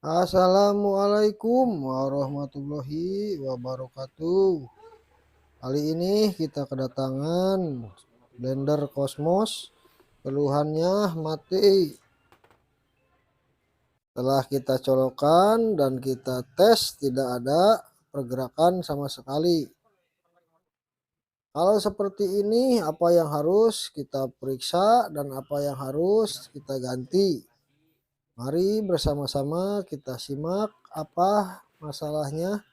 Assalamualaikum warahmatullahi wabarakatuh. Kali ini kita kedatangan blender Cosmos, keluhannya mati. Setelah kita colokan dan kita tes, tidak ada pergerakan sama sekali. Kalau seperti ini, apa yang harus kita periksa dan apa yang harus kita ganti? Mari bersama-sama kita simak apa masalahnya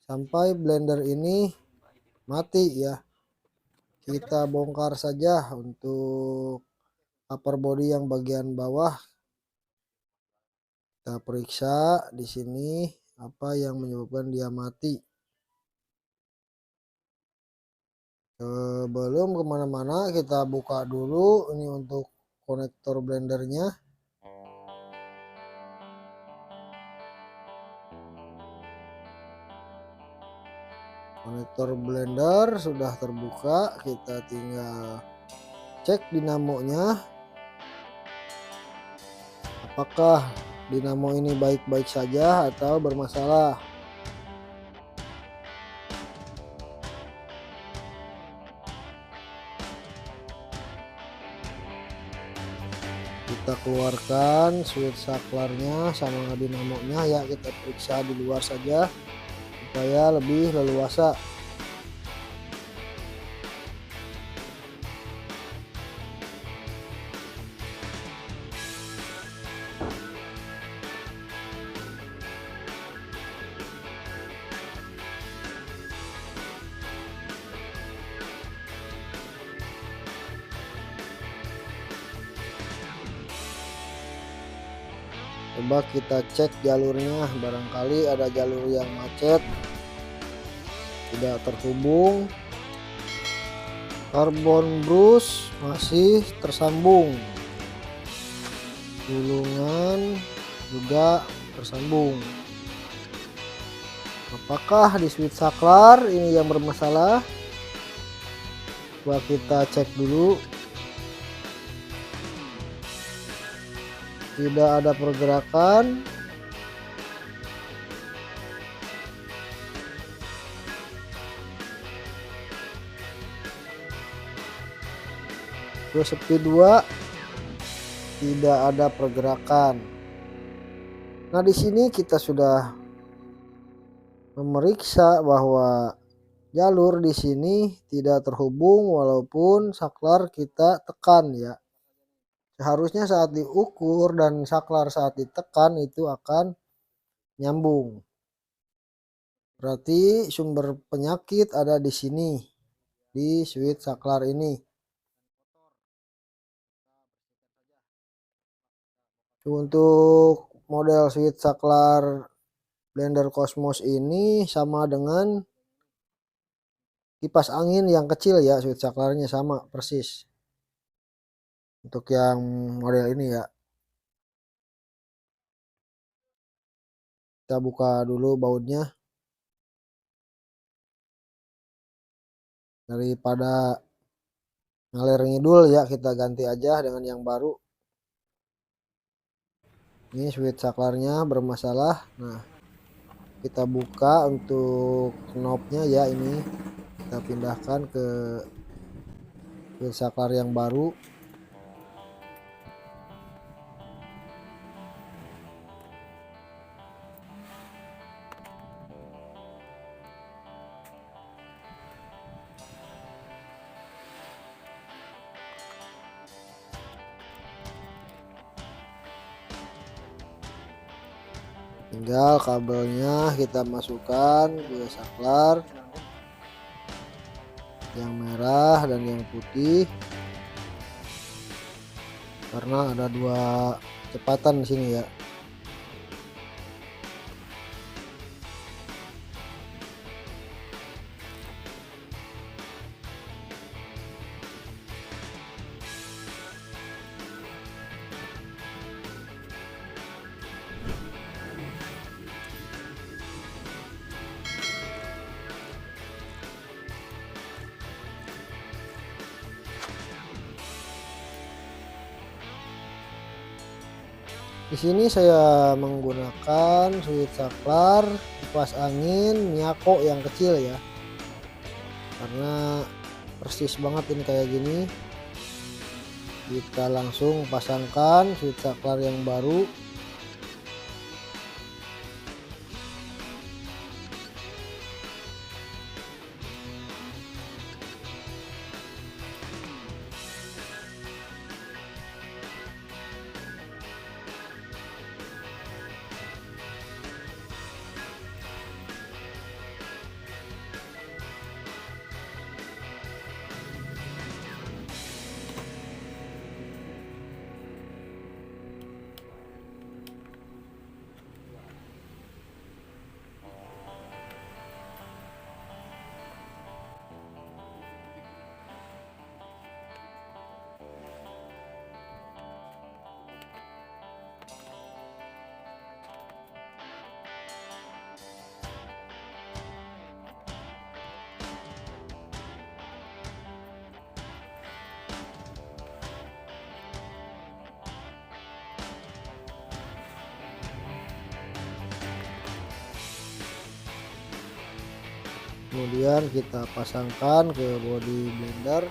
sampai blender ini mati ya. Kita bongkar saja untuk upper body yang bagian bawah. Kita periksa di sini apa yang menyebabkan dia mati. Sebelum kemana-mana kita buka dulu ini untuk konektor blendernya. Konektor blender sudah terbuka, kita tinggal cek dinamonya. Apakah dinamo ini baik-baik saja atau bermasalah? Kita keluarkan switch saklarnya sama dinamonya ya, kita periksa di luar saja supaya lebih leluasa. Coba kita cek jalurnya, barangkali ada jalur yang macet, tidak terhubung. Karbon brush masih tersambung, gulungan juga tersambung. Apakah di switch saklar ini yang bermasalah? Coba kita cek dulu. Tidak ada pergerakan. Terus sepi 2 tidak ada pergerakan. Nah, di sini kita sudah memeriksa bahwa jalur di sini tidak terhubung walaupun saklar kita tekan ya. Seharusnya saat diukur dan saklar saat ditekan itu akan nyambung. Berarti sumber penyakit ada di sini, di switch saklar ini. Untuk model switch saklar blender Cosmos ini sama dengan kipas angin yang kecil ya, switch saklarnya sama persis. Untuk yang model ini ya. Kita buka dulu bautnya. Daripada ngalir ngidul ya, kita ganti aja dengan yang baru. Ini switch saklarnya bermasalah. Nah, kita buka untuk knobnya ya, ini kita pindahkan ke switch saklar yang baru. Tinggal kabelnya kita masukkan ke saklar yang merah dan yang putih, karena ada 2 kecepatan di sini ya. Di sini saya menggunakan switch saklar, kipas angin, Miyako yang kecil ya. Karena persis banget ini kayak gini. Kita langsung pasangkan switch saklar yang baru. Kemudian kita pasangkan ke bodi blender.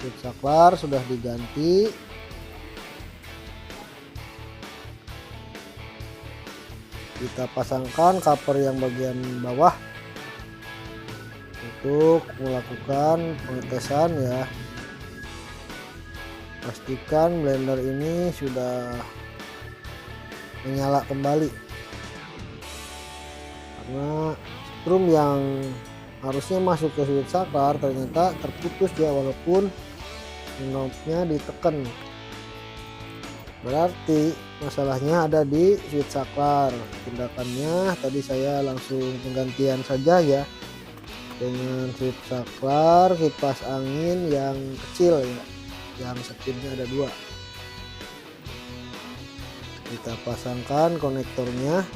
Switch saklar sudah diganti. Kita pasangkan cover yang bagian bawah untuk melakukan pengetesan ya. Pastikan blender ini sudah menyala kembali, karena strum yang harusnya masuk ke switch saklar ternyata terputus ya, walaupun knobnya ditekan. Berarti masalahnya ada di switch saklar. Tindakannya tadi saya langsung penggantian saja ya, dengan switch saklar kipas angin yang kecil ya, yang speednya ada 2. Kita pasangkan konektornya.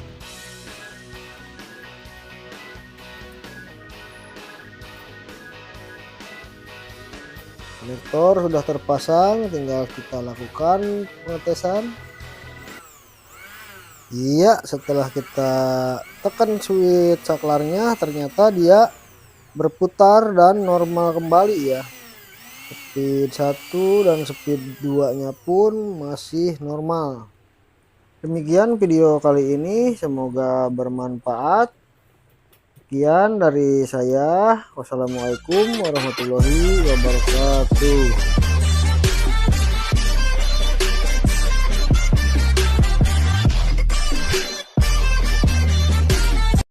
Konektor sudah terpasang, tinggal kita lakukan pengetesan. Iya, setelah kita tekan switch saklarnya ternyata dia berputar dan normal kembali ya. Speed 1 dan speed 2 nya pun masih normal. Demikian video kali ini, semoga bermanfaat. Sekian dari saya. Wassalamualaikum warahmatullahi wabarakatuh.